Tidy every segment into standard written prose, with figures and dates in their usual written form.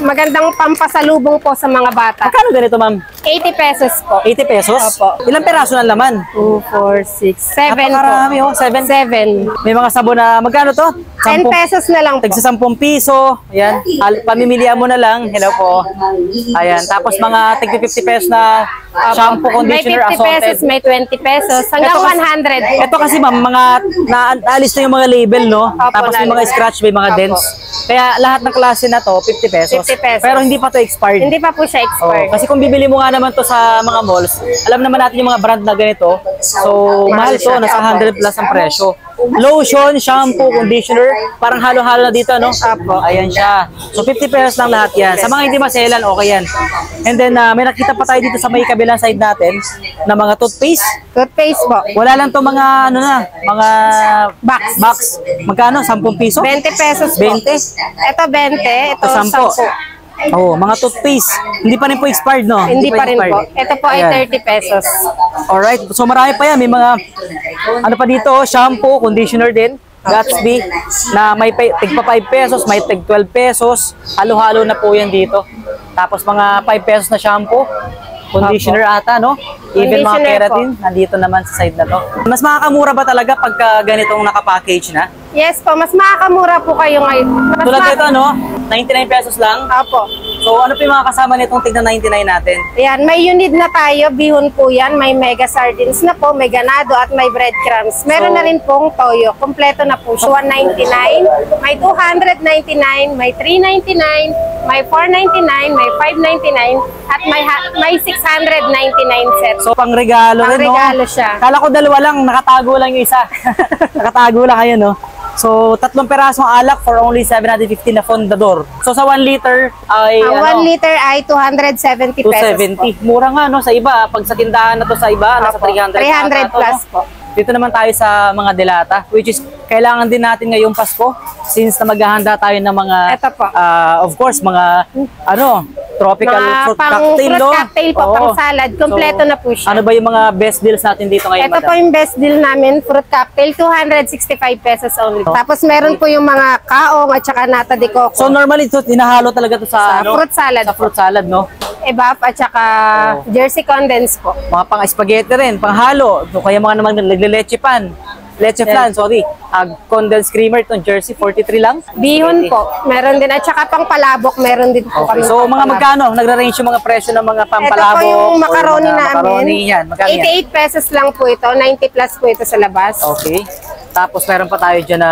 magandang pampasalubong po sa mga bata. Magkano ganito, ma'am? 80 pesos po. 80 pesos? Opo. Ilang peraso ng laman? 2, 4, 6, 7 Napakarami, po. oh. 7? 7. May mga sabon na, magkano to? 10 pesos na lang po. Tagsa 10 piso. Ayan. Pamimilihan mo na lang. Hello po. Ayan. Tapos mga tig 50 pesos na shampoo, conditioner, may 50 pesos, may 20 pesos, hanggang 100. Ito kasi ma'am, mga naalis na yung mga label, no? Opo, Tapos may mga scratch, may mga dents. Kaya lahat ng klase na to, 50 pesos. 50 pesos. Pero hindi pa to expired. Hindi pa po siya expired. Kasi kung bibili mo nga naman to sa mga malls, alam naman natin yung mga brand na ganito. So, mahal to, nasa 100 plus ang presyo. Lotion, shampoo, conditioner, parang halo-halo na dito, no? Apo. Ayan siya. So, 50 pesos lang lahat yan. Sa mga hindi maselan, okay yan. And then, may nakita pa tayo dito sa may kabilang side natin na mga toothpaste. Toothpaste po. Wala lang to mga, ano na, mga box. Magkano? 10 piso? 20 pesos po. 20? Ito 20, ito 10. 10. Oh, mga toothpaste. Hindi pa rin po expired, no? Hindi pa rin expired. po. Ito po ay Ayan. 30 pesos. Alright. So, marami pa yan. May mga, ano pa dito, shampoo, conditioner din. Gatsby, na may tigpa 5 pesos, may tig 12 pesos. Halo-halo na po yan dito. Tapos mga 5 pesos na shampoo. Conditioner ata, no? Even mga keratin, nandito naman sa side na to. Mas makakamura ba talaga pagka ganitong nakapackage na? Yes po, mas makakamura po kayo ngayon. Tulad nito, no? 99 pesos lang. Apo. So, ano po yung mga kasama nitong tigna 99 natin? Ayan, may unit na tayo, bihon po yan, may mega sardines na po, may ganado at may breadcrumbs. Meron na rin pong toyo, kompleto na po siya. 199, may 299, may 399, may 499, may 599, at may 699 sets. So, pang regalo rin, no? Pang regalo siya. Kala ko dalawa lang, nakatago lang yung isa. Nakatago lang kayo, no? So, 3 perasong alak for only 750 na fondador. So, sa 1 liter ay, Ang 1 liter ay 270 pesos 270. po. Mura nga, no? Sa iba, pag sa tindahan na to sa iba, nasa 300. 300 plus po. Dito naman tayo sa mga delata, which is kailangan din natin ngayong Pasko since na maghahanda tayo ng mga, Ito po. of course, mga, tropical fruit cocktail, fruit no? cocktail po, Oo. pang salad. Kompleto na po siya. Ano ba yung mga best deals natin dito ngayon, Ito po yung best deal namin, fruit cocktail, 265 pesos only. Tapos meron po yung mga kaong at saka nata de coco. So normally ito, hinahalo talaga to sa, fruit salad. Sa fruit salad, no? Evap at saka jersey condense po. Mga pang-spaghetti rin, panghalo. So, kaya mga naman nagle-leche pan. Leche flan, sorry. Condensed creamer itong jersey, 43 lang. Bihon po, meron din. At saka pang palabok, meron din po Okay. kami. So mga magkano? Nagra-range yung mga presyo ng mga pampalabok? Ito po yung macaroni namin. Macaroni, yan. Magkano yan? 88 pesos lang po ito. 90 plus po ito sa labas. Okay. Tapos meron pa tayo dyan na...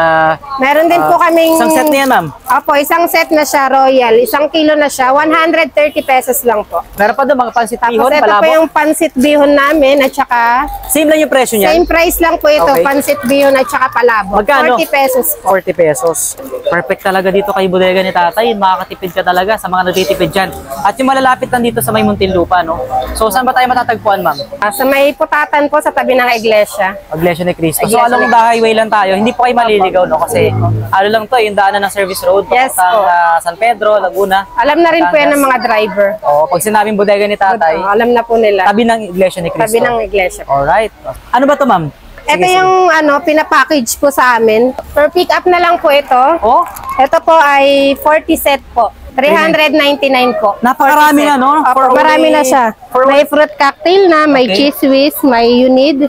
Meron din po kaming... Isang set na yan, ma'am? Opo, isang set na siya, royal. Isang kilo na siya. 130 pesos lang po. Meron pa doon mga pansit bihon, Tapos ito palabok? po yung pansit bihon namin at saka... Same lang yung presyo niyan? Same price lang po ito, Okay. pansit bihon at saka palabok. Magkano? 40 pesos po. 40 pesos. Perfect talaga dito kay bodega ni tatay. Makakatipid ka talaga sa mga nagtitipid dyan. At yung malalapit lang dito sa may Muntinlupa, no? So saan ba tayo matatagpuan, ma'am? Sa may putatan po sa tabi ng iglesia. Iglesia ni Cristo. So Iglesia along ni- the highway lang tayo. Hindi po kayo maliligaw, no? Kasi ano lang to, yung daanan ng service road. Yes papuntang, po. San Pedro, Laguna. Alam na rin po yan ng mga driver. Oo, pag sinabing bodega ni tatay, Alam na po nila. tabi ng Iglesia ni Cristo. Tabi ng iglesia. Alright. Ano ba to, ma'am? Ito yung pinapackage po sa amin. Per pick up na lang po ito. Oh, Ito po ay 40 set po. 399 po. napakarami 40 na, set. no? Opo, marami na siya. May fruit cocktail na, may Okay. cheese whiz, may unid.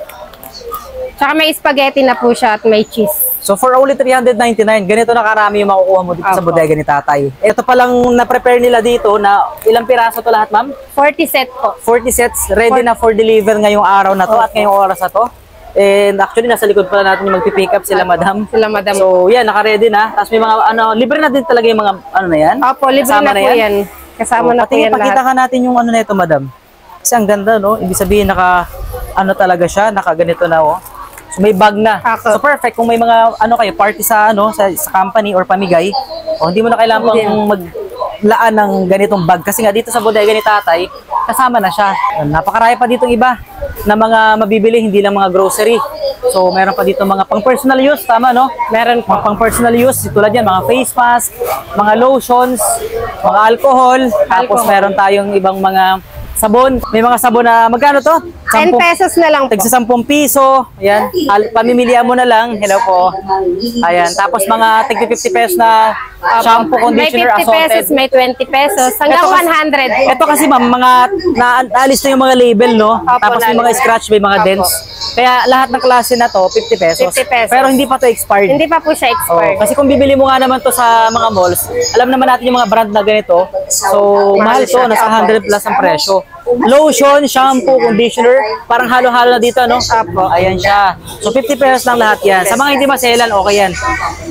Tsaka may spaghetti na po siya at may cheese. So for only 399, ganito na karami yung makukuha mo dito sa Opo. bodega ni tatay. Ito pa lang na-prepare nila dito na ilang piraso to lahat, ma'am? 40 set po. 40 sets ready na for deliver ngayong araw na to at ngayong oras na to. And actually, nasa likod pala natin yung magpipick up sila, madam. Sila madam. So, yan, naka-ready na. Tapos may mga, libre na din talaga yung mga, na yan? Opo, libre Kasama na po yan. Kasama na po yan Pakita lahat. ka natin yung na ito, madam. Kasi ang ganda, no? Ibig sabihin, talaga siya, naka-ganito na, oh. So, may bag na. Ako. So, perfect. Kung may mga, kayo, party sa company or pamigay, hindi mo na kailangan pang maglaan ng ganitong bag. Kasi nga, dito sa bodega ni tatay, kasama na siya. Napakaraya pa ditong iba na mga mabibili, hindi lang mga grocery. So, meron pa dito mga pang-personal use, tama, no? Meron po. Mga pang-personal use, tulad yan, mga face mask, mga lotions, mga alcohol, tapos meron tayong ibang mga Sabon, may mga sabon na magkano to? 10 pesos na lang po. Tagsa 10 piso. Ayan, pamimilian mo na lang. Hello po. Ayan, tapos mga tig 50 pesos na shampoo, conditioner, may 50 pesos, may 20 pesos, hanggang 100. Ito kasi ma'am, mga naalis na yung mga label, no? Opo, Tapos may mga scratch, may mga Opo. dents. Kaya lahat ng klase na to, 50 pesos. 50 pesos. Pero hindi pa to expired. Hindi pa po siya expired. Kasi kung bibili mo nga naman to sa mga malls, alam naman natin yung mga brand na ganito. So, mahal to, nasa 100 plus ang presyo. Lotion, shampoo, conditioner, parang halo-halo na dito, no? Apo. Ayan siya. So, 50 pesos lang lahat yan. Sa mga hindi maselan, okay yan.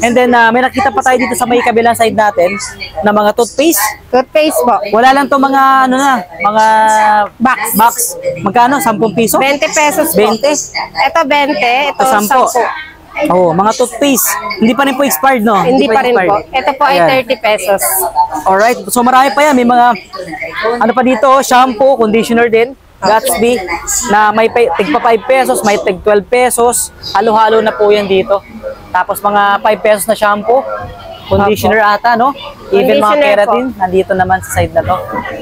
And then, may nakita pa tayo dito sa may kabilang side natin na mga toothpaste. Toothpaste po. Wala lang to mga, ano na, mga box. Magkano? 10 piso? 20 pesos po. 20? Ito 20, ito 10. 10. Oh, mga toothpaste. Hindi pa rin po expired, no? Hindi pa rin expired. po. Ito po Ayan. ay 30 pesos. Alright. So marami pa yan. May mga, ano pa dito, shampoo, conditioner din. Gatsby, na may tigpa 5 pesos, may tig 12 pesos. Halo-halo na po yan dito. Tapos mga 5 pesos na shampoo. Conditioner ata, no? Even mga Conditioner keratin, nandito naman sa side na to.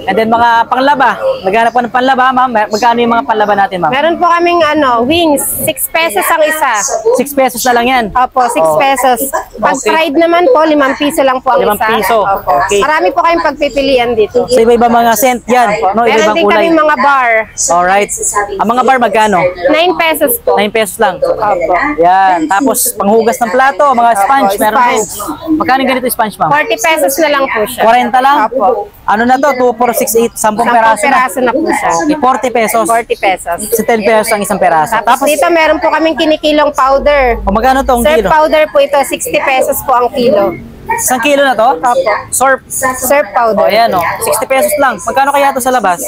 And then mga panglaba. Naghanap po ng panlaba, ma'am. Magkano yung mga panlaba natin, ma'am? Meron po kaming wings, 6 pesos ang isa. 6 pesos na lang yan. Opo, 6 pesos. Pag Okay. fried naman po, 5 piso lang po ang 5 isa. piso. Opo. Okay. Marami po kayong pagpipilian dito. So iba-iba mga scent yan, no? Meron Iba-ibang din kulay. kaming mga bar. Alright. Ang mga bar magkano? 9 pesos po. 9 pesos lang. Opo. Yan. Tapos panghugas ng plato, mga sponge, Opo, meron din. sponge. Magkano yung ganito yung sponge, ma'am? 40 pesos na lang po siya. 40 lang? Opo. Ano na to? 2, 4, 6, 8, 10 10 peraso na. peraso na po siya. Okay, 40 pesos. 40 pesos. Sa 10 pesos ang isang peraso. Tapos dito meron po kaming kinikilong powder. o magkano to ang Surf kilo? powder po ito, 60 pesos po ang kilo. Isang kilo na to? Opo. Surf. Surf O, powder. ayan o. 60 pesos lang. Magkano kaya to sa labas?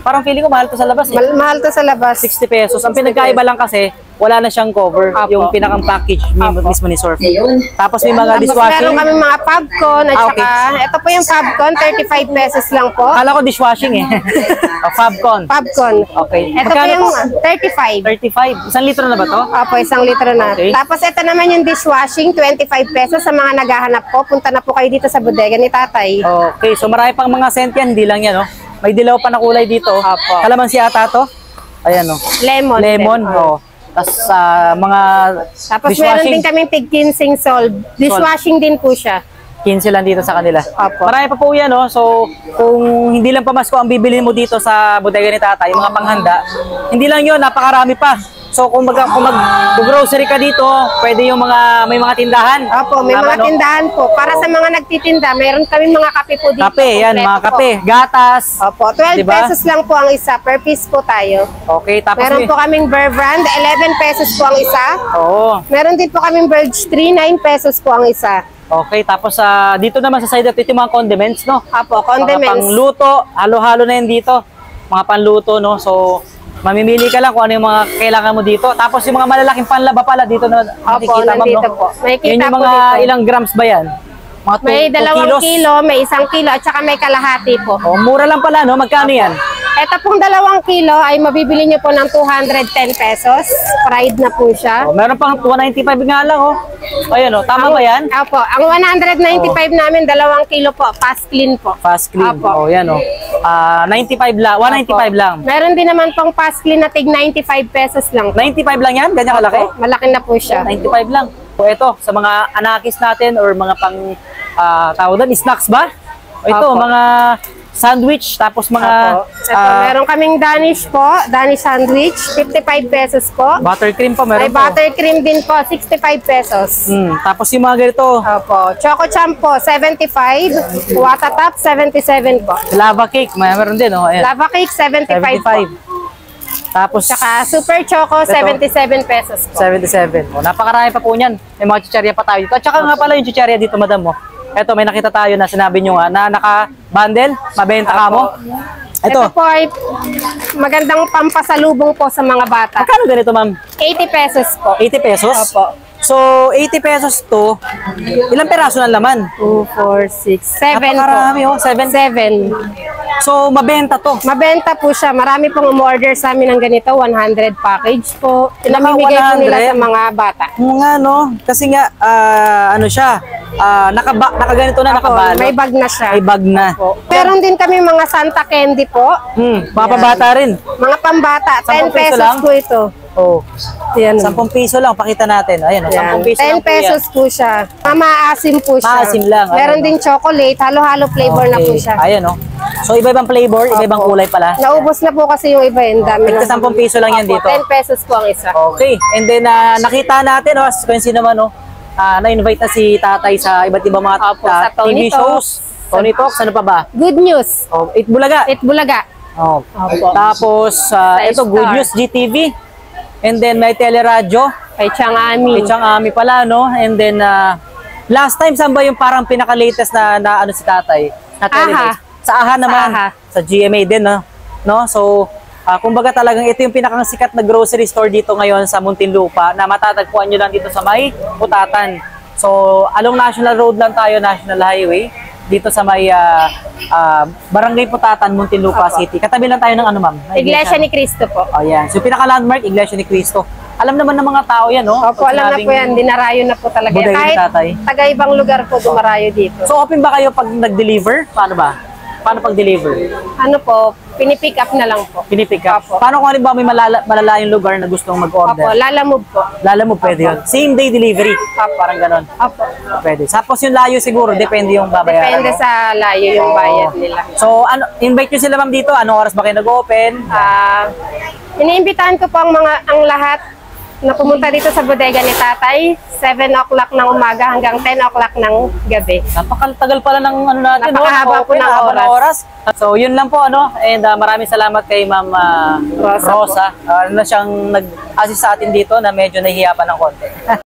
Parang feeling ko mahal to sa labas eh. Mahal to sa labas. 60 pesos. Ang pinagkaiba lang kasi, wala na siyang cover. Apo. Yung pinakang package mismo ni Surf. Tapos may mga Tapos dishwashing. meron kami mga popcorn at Ah, saka, ito po yung popcorn, 35 pesos lang po. Akala ko dishwashing eh. Fabcon. Popcorn. Okay. Ito po Magkano yung po? 35. 35. 1 litro na ba to? Opo, 1 litro na. Okay. Tapos ito naman yung dishwashing, 25 pesos sa mga naghahanap po. Punta na po kayo dito sa bodega ni tatay. Okay. So marami pang mga scent yan. Hindi lang yan, no? May dilaw pa na kulay dito. Apo. Kalamansi ata to? Ayan, no? Lemon. Lemon. Oh. Tapos mga Tapos meron din kaming tig 15 solve. Dishwashing din po siya. 15 lang dito sa kanila. Apo. Marami pa po yan, no? So, kung hindi lang pamasko ang bibili mo dito sa bodega ni tatay, yung mga panghanda, hindi lang yun, napakarami pa. So, kung mag-grocery ka dito, pwede yung may mga tindahan. Opo, may Tama, mga no? tindahan po. Para sa mga nagtitinda, meron kaming mga kape po dito. Kape, yan, Kompleto mga po. kape, gatas. Opo, 12 Diba? pesos lang po ang isa. Per piece po tayo. Okay, tapos Meron po kaming Bear Brand, 11 pesos po ang isa. Oo. Meron din po kaming Birch 3, 9 pesos po ang isa. Okay, tapos dito naman sa side natin yung mga condiments, no? Opo, Mga condiments. pangluto, halo-halo na yan dito. Mga panluto, no? So, mamimili ka lang kung ano yung mga kailangan mo dito. Tapos yung mga malalaking panlaba pala dito na makikita, ma'am, nandito no? po. Makikita Yun yung po mga dito. ilang grams ba yan? Mga May 2 2 kilos? kilo, may 1 kilo, at saka may kalahati po. Oh, mura lang pala, no? Magkano yan? Ito pong 2 kilo ay mabibili nyo po ng 210 pesos. Fried na po siya. Oh, meron pang 195 nga lang, oh. Ayan, oh. Tama ba yan? Opo, ang 195 namin, 2 kilo po, fast clean po. Fast clean. Apo. Oh, yan, oh. 95 lang, 195 lang. Meron din naman pong fast clean na tig 95 pesos lang. 95 lang yan? Ganyan kalaki? Malaki na po siya. 95 lang. So ito, sa mga anakis natin or mga pang tawag doon, snacks ba? O ito, Apo. mga sandwich, tapos mga Ito, meron kaming Danish po, Danish sandwich, 55 pesos po. buttercream pa, May meron po. buttercream din po, 65 pesos. Tapos yung mga ganito, Opo, Choco Champ po, 75. Watatap, 77 po. lava cake, meron din, oh. Ayan. Lava Cake, 75 po. 75. Tapos, Tsaka Super Choco, 77 pesos po. 77. Oh, napakarami pa po niyan. May mga chicherya pa tayo dito. At saka nga pala yung chicherya dito, madam mo. Eto, may nakita tayo na sinabi nyo nga na naka-bundle, mabenta ka mo. Ito Ito, po ay magandang pampasalubong po sa mga bata. magkano ganito, ma'am? 80 pesos po. 80 pesos? Opo. So, 80 pesos to, ilang peraso ng laman? 2, 4, 6, 7 po. Napakarami, oh. 7. 7. So, mabenta to. Mabenta po siya. Marami pong umorder sa amin ng ganito. 100 package po. Pinamimigay po nila 100? sa mga bata. Nga, no? Kasi nga, ano siya, nakaganito na, nakabalot. May bag na siya. May bag na. Meron din kami mga Santa Candy po. Mga pabata rin. Mga pambata. 10 10 pesos lang? po ito. Oh. Yan. 10 piso lang, pakita natin. Ayan, 10 piso lang 10 po pesos yan. po siya. Maasim po siya. Maasim lang. Meron Ayan, din chocolate. Halo-halo flavor na po siya. Ayan, oh. So, iba-ibang flavor, iba-ibang kulay pala. Naubos na po kasi yung iba. Yung dami Tigka 10 piso lang yan dito. 10 pesos po ang isa. Okay. And then, nakita natin, kung sino naman, na-invite na si tatay sa iba't ibang mga Sa TV Tony shows. Tony Talks, ano pa ba? Good news. Itbulaga. Itbulaga. Tapos, ito, Star. Good News GTV. And then, may teleradyo. Kay Chang Ami. Kay Chang Ami pala, no? And then, last time, saan ba yung parang pinaka-latest na ano si tatay? Na television? Sa AHA naman. Sa GMA din, no? So, kumbaga talagang ito yung pinakasikat na grocery store dito ngayon sa Muntinlupa na matatagpuan nyo lang dito sa may Putatan. So, along National Road lang tayo, National Highway. Dito sa may Barangay Putatan, Muntinlupa City. Katabi lang tayo ng ano, ma'am? Iglesia ni Cristo po. Oh, yan. So, pinaka-landmark, Iglesia ni Cristo. Alam naman ng mga tao yan, no? Opo, alam na po yan. Dinarayo na po talaga. Bodega ni Kahit tatay. taga-ibang lugar po dumarayo dito. So, open ba kayo pag nag-deliver? Paano ba? Paano pag-deliver? Ano po, pinipick up na lang po. Pinipick up? Opo. Paano kung halimbawa may malalayong lugar na gustong Opo, mag-order? lalamove po. Lala mo, pwede yun. Same day delivery. Parang ganon. Opo. Pwede. Tapos yung layo siguro, depende yung babayaran. Depende sa layo yung bayad nila. So, invite nyo sila ma'am dito. Anong oras ba kayo nag-open? Iniimbitahan ko po ang lahat na pumunta dito sa bodega ni tatay. 7 o'clock ng umaga hanggang 10 o'clock ng gabi. Napakatagal pala ng ano natin. Napakahaba po ng haba oras. So, yun lang po, And maraming salamat kay Ma'am Rosa. Na siyang nag-assist sa atin dito na medyo nahihiya pa ng konti.